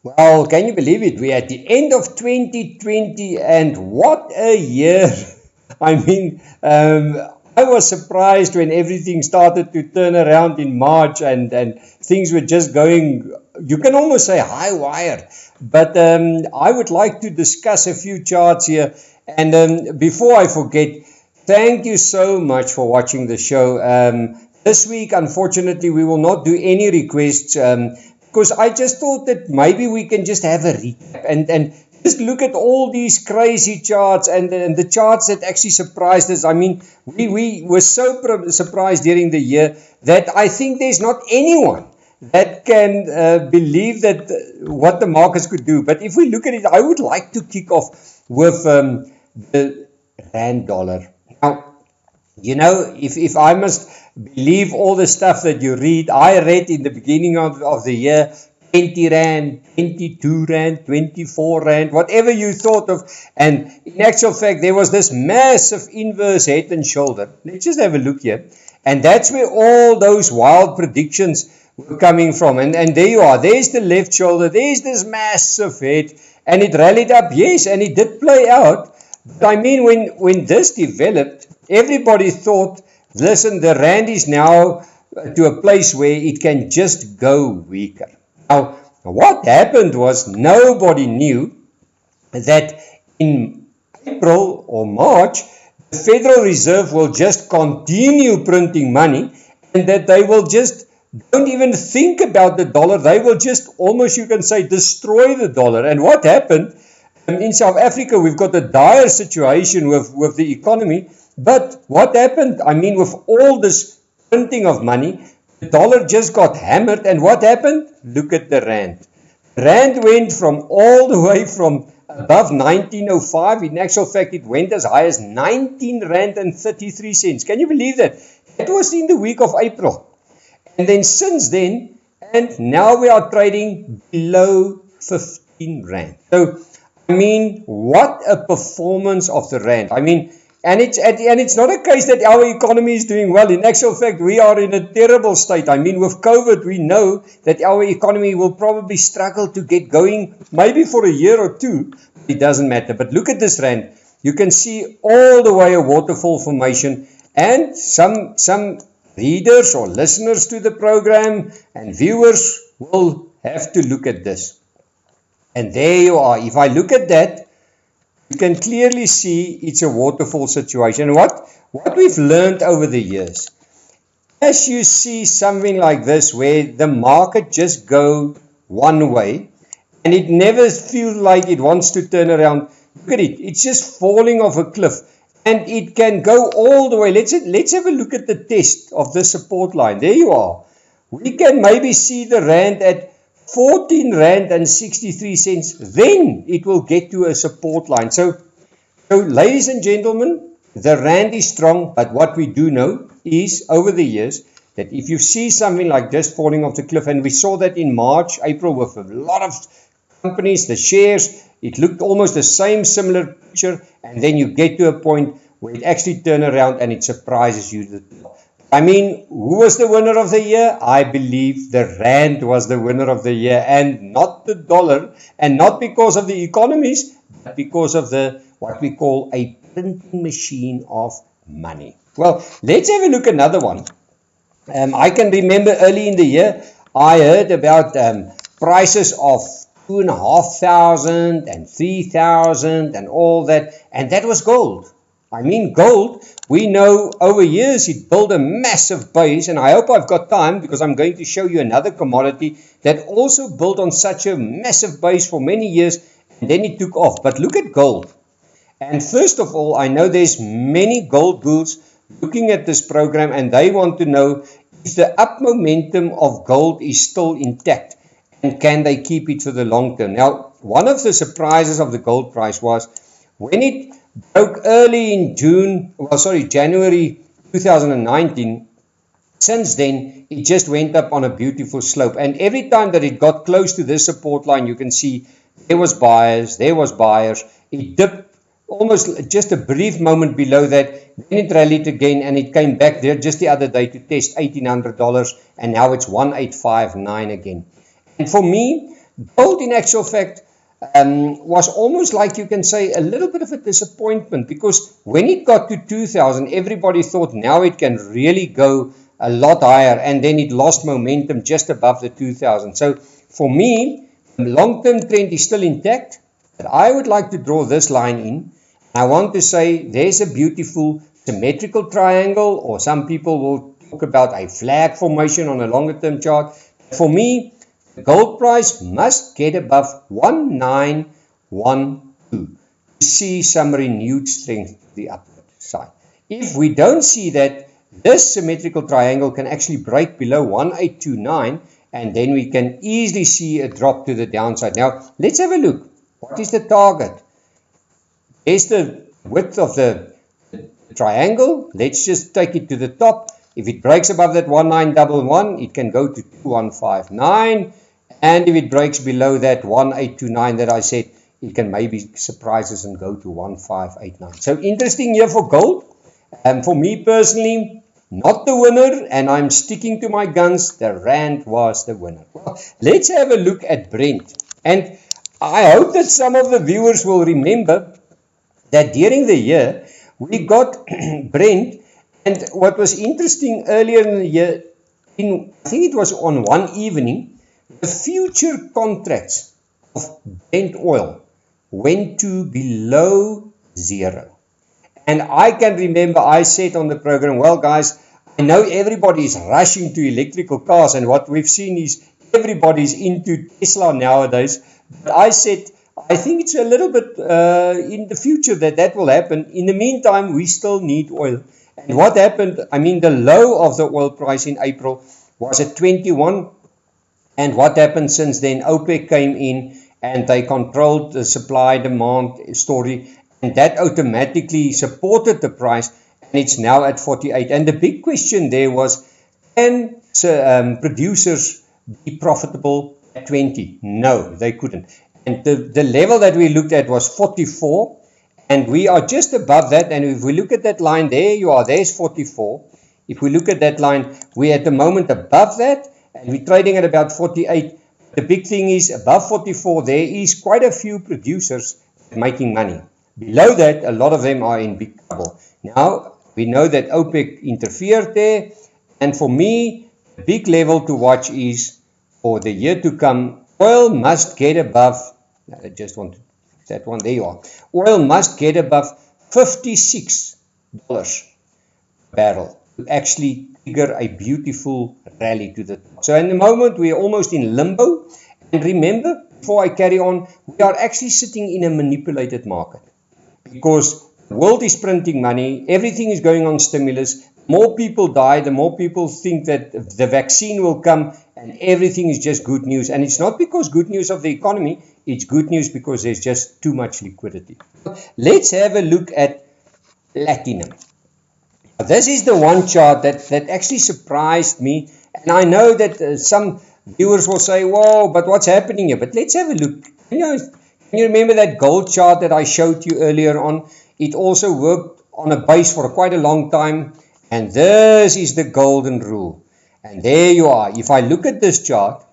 Well, can you believe it? We're at the end of 2020, and what a year! I mean, I was surprised when everything started to turn around in March, and things were just going, you can almost say high wire. But I would like to discuss a few charts here. And before I forget, thank you so much for watching the show. This week, unfortunately, we will not do any requests. Because I just thought that maybe we can just have a recap and just look at all these crazy charts and the charts that actually surprised us. I mean, we were so surprised during the year that I think there's not anyone that can believe that what the markets could do. But if we look at it, I would like to kick off with the rand dollar. Now, you know, if I must believe all the stuff that you read, I read in the beginning of the year 20 rand, 22 rand, 24 rand, whatever you thought of. And in actual fact, there was this massive inverse head and shoulder. Let's just have a look here. And that's where all those wild predictions were coming from. And there you are. There's the left shoulder. There's this massive head. And it rallied up, yes, and it did play out. But I mean, when this developed, everybody thought, listen, the rand is now to a place where it can just go weaker. Now, what happened was nobody knew that in April or March, the Federal Reserve will just continue printing money and that they will just don't even think about the dollar. They will just almost, you can say, destroy the dollar. And what happened? In South Africa, we've got a dire situation with the economy. But what happened? I mean, with all this printing of money, the dollar just got hammered. And what happened? Look at the rand. Rand went from all the way from above 1905. In actual fact, it went as high as 19 rand and 33 cents. Can you believe that? That was in the week of April. And then since then, and now we are trading below 15 rand. So, I mean, what a performance of the rand. I mean, and it's not a case that our economy is doing well. In actual fact, we are in a terrible state. I mean, with COVID, we know that our economy will probably struggle to get going maybe for a year or two. It doesn't matter. But look at this rand. You can see all the way a waterfall formation, and some readers or listeners to the program and viewers will have to look at this. And there you are. If I look at that, you can clearly see it's a waterfall situation. What we've learned over the years, as you see something like this where the market just go one way and it never feels like it wants to turn around, look at it. It's just falling off a cliff and it can go all the way. Let's have a look at the test of the support line. There you are. We can maybe see the rand at 14 rand and 63 cents, then it will get to a support line. So ladies and gentlemen, the rand is strong, but what we do know is over the years that if you see something like this falling off the cliff, and we saw that in March, April with a lot of companies, the shares, it looked almost the same similar picture, and then you get to a point where it actually turns around and it surprises you. I mean, who was the winner of the year? I believe the rand was the winner of the year and not the dollar, and not because of the economies, but because of the what we call a printing machine of money. Well, let's have a look at another one. I can remember early in the year, I heard about prices of 2,500 and 3,000 and all that, and that was gold. I mean, gold, we know over years it built a massive base, and I hope I've got time because I'm going to show you another commodity that also built on such a massive base for many years, and then it took off. But look at gold. And first of all, I know there's many gold bulls looking at this program, and they want to know if the up momentum of gold is still intact, and can they keep it for the long term. Now, one of the surprises of the gold price was when it broke early in January 2019, since then, it just went up on a beautiful slope. And every time that it got close to this support line, you can see there was buyers. It dipped almost just a brief moment below that. Then it rallied again and it came back there just the other day to test $1,800. And now it's 1,859 again. And for me, Gold, in actual fact, was almost like, you can say, a little bit of a disappointment, because when it got to 2000, everybody thought now it can really go a lot higher, and then it lost momentum just above the 2000. So for me, the long-term trend is still intact, but I would like to draw this line in. I want to say there's a beautiful symmetrical triangle, or some people will talk about a flag formation on a longer-term chart. For me, the gold price must get above 1912 to see some renewed strength to the upward side. If we don't see that, this symmetrical triangle can actually break below 1829, and then we can easily see a drop to the downside. Now, let's have a look. What is the target? There's the width of the triangle. Let's just take it to the top. If it breaks above that 1911, it can go to 2159. And if it breaks below that 1829 that I said, it can maybe surprise us and go to 1589. So interesting year for gold. And for me personally, not the winner, and I'm sticking to my guns. The rand was the winner. Well, let's have a look at Brent. And I hope that some of the viewers will remember that during the year, we got Brent. And what was interesting earlier in the year, I think it was on one evening, the future contracts of Brent oil went to below zero. And I can remember I said on the program, well guys, I know everybody is rushing to electrical cars, and what we've seen is everybody's into Tesla nowadays. But I said, I think it's a little bit in the future that will happen. In the meantime, we still need oil. And what happened, I mean, the low of the oil price in April was at 21. And what happened since then? OPEC came in and they controlled the supply-demand story. And that automatically supported the price. And it's now at 48. And the big question there was, can producers be profitable at 20? No, they couldn't. And the level that we looked at was 44. And we are just above that. And if we look at that line, there you are, there's 44. If we look at that line, we're at the moment above that. And we're trading at about 48. The big thing is above 44, there is quite a few producers making money. Below that, a lot of them are in big trouble. Now, we know that OPEC interfered there. And for me, the big level to watch is for the year to come, oil must get above, I just want to, that one, there you are. Oil must get above $56 per barrel to actually trigger a beautiful rally to the top. So in the moment, we are almost in limbo. And remember, before I carry on, we are actually sitting in a manipulated market. Because the world is printing money, everything is going on stimulus, more people die, the more people think that the vaccine will come, and everything is just good news. And it's not because good news of the economy, it's good news because there's just too much liquidity. Let's have a look at platinum. This is the one chart that actually surprised me. And I know that some viewers will say, whoa, but what's happening here? But let's have a look. Can you remember that gold chart that I showed you earlier on? It also worked on a base for quite a long time. And this is the golden rule. And there you are. If I look at this chart,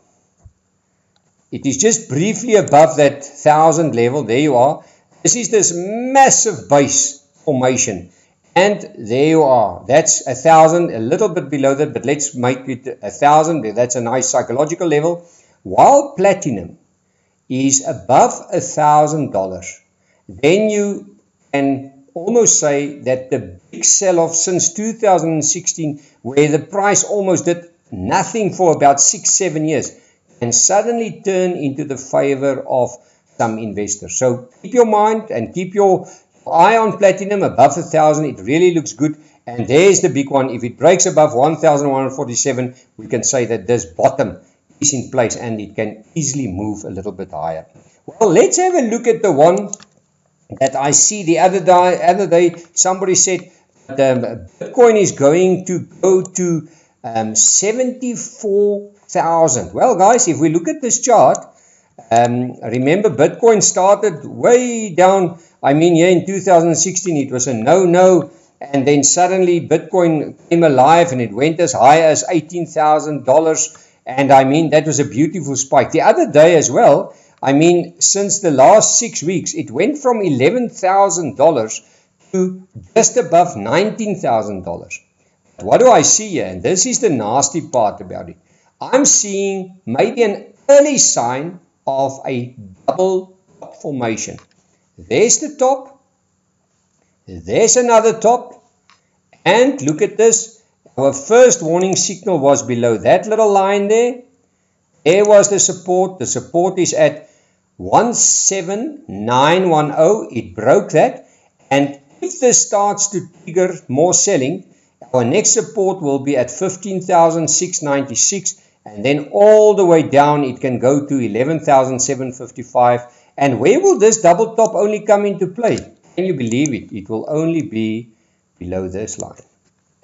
it is just briefly above that 1000 level. There you are. This is this massive base formation. And there you are. That's 1000, a little bit below that, but let's make it 1000. That's a nice psychological level. While platinum is above $1,000, then you can almost say that the big sell-off since 2016, where the price almost did nothing for about 6-7 years, can suddenly turn into the favor of some investors. So keep your mind and keep your eye on platinum above 1,000. It really looks good. And there's the big one. If it breaks above 1,147, we can say that this bottom is in place and it can easily move a little bit higher. Well, let's have a look at the one that I see the other day. Somebody said that Bitcoin is going to go to 74,000. Well, guys, if we look at this chart, remember Bitcoin started way down. I mean, here in 2016, it was a no-no. And then suddenly Bitcoin came alive and it went as high as $18,000. And I mean, that was a beautiful spike. The other day as well, I mean, since the last 6 weeks, it went from $11,000 to just above $19,000. What do I see here? And this is the nasty part about it. I'm seeing maybe an early sign of a double top formation. There's the top. There's another top. And look at this. Our first warning signal was below that little line there. There was the support. The support is at 17910. It broke that. And if this starts to trigger more selling, our next support will be at 15,696. And then all the way down, it can go to 11,755. And where will this double top only come into play? Can you believe it? It will only be below this line.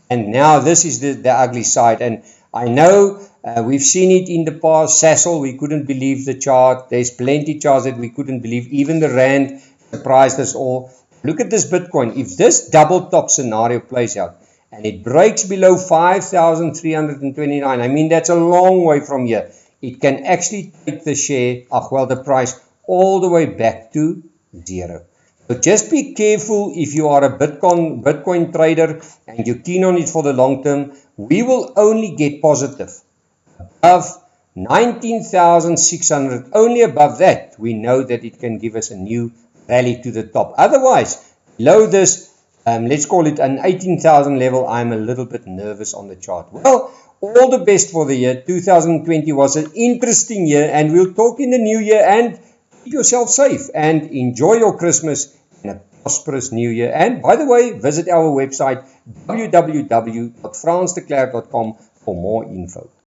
And now this is the ugly side. And I know we've seen it in the past. Sassel, we couldn't believe the chart. There's plenty charts that we couldn't believe. Even the Rand surprised us all. Look at this Bitcoin. If this double top scenario plays out and it breaks below 5,329, I mean, that's a long way from here. It can actually take the share, the price, all the way back to zero. So just be careful if you are a Bitcoin trader and you're keen on it for the long term. We will only get positive above 19,600. Only above that, we know that it can give us a new rally to the top. Otherwise, below this, let's call it an 18,000 level, I'm a little bit nervous on the chart. Well, all the best for the year. 2020 was an interesting year, and we'll talk in the new year. And keep yourself safe and enjoy your Christmas and a prosperous new year. And by the way, visit our website www.fransdeklerk.com for more info.